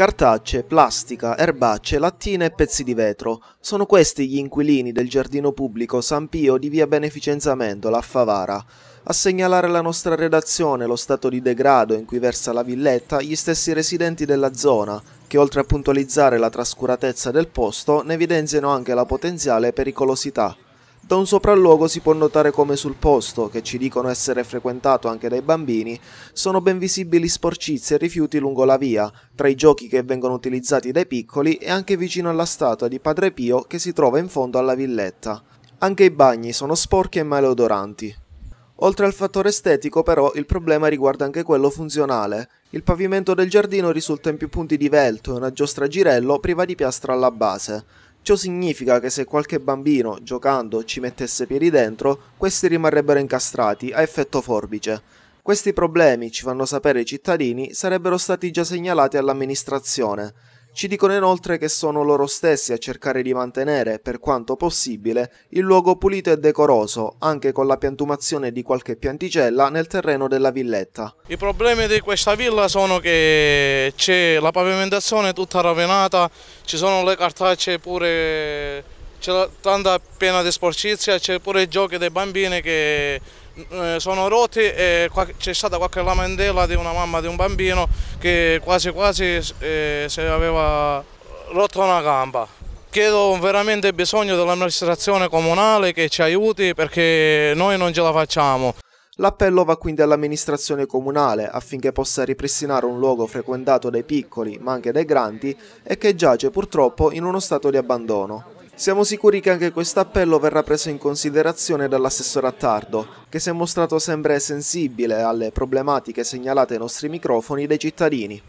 Cartacee, plastica, erbacce, lattine e pezzi di vetro. Sono questi gli inquilini del giardino pubblico San Pio di via Beneficenza Mendola a Favara. A segnalare alla nostra redazione lo stato di degrado in cui versa la villetta gli stessi residenti della zona, che oltre a puntualizzare la trascuratezza del posto ne evidenziano anche la potenziale pericolosità. Da un sopralluogo si può notare come sul posto, che ci dicono essere frequentato anche dai bambini, sono ben visibili sporcizie e rifiuti lungo la via, tra i giochi che vengono utilizzati dai piccoli e anche vicino alla statua di Padre Pio che si trova in fondo alla villetta. Anche i bagni sono sporchi e maleodoranti. Oltre al fattore estetico, però, il problema riguarda anche quello funzionale. Il pavimento del giardino risulta in più punti divelto e una giostra a girello priva di piastra alla base. Ciò significa che se qualche bambino, giocando, ci mettesse piedi dentro, questi rimarrebbero incastrati a effetto forbice. Questi problemi, ci fanno sapere i cittadini, sarebbero stati già segnalati all'amministrazione. Ci dicono inoltre che sono loro stessi a cercare di mantenere, per quanto possibile, il luogo pulito e decoroso, anche con la piantumazione di qualche pianticella nel terreno della villetta. I problemi di questa villa sono che c'è la pavimentazione tutta rovinata, ci sono le cartacee pure, c'è tanta piena di sporcizia, c'è pure i giochi dei bambini che sono rotti e c'è stata qualche lamentela di una mamma di un bambino che quasi si aveva rotto una gamba. Chiedo veramente bisogno dell'amministrazione comunale che ci aiuti perché noi non ce la facciamo. L'appello va quindi all'amministrazione comunale affinché possa ripristinare un luogo frequentato dai piccoli ma anche dai grandi e che giace purtroppo in uno stato di abbandono. Siamo sicuri che anche questo appello verrà preso in considerazione dall'assessore Attardo, che si è mostrato sempre sensibile alle problematiche segnalate ai nostri microfoni dai cittadini.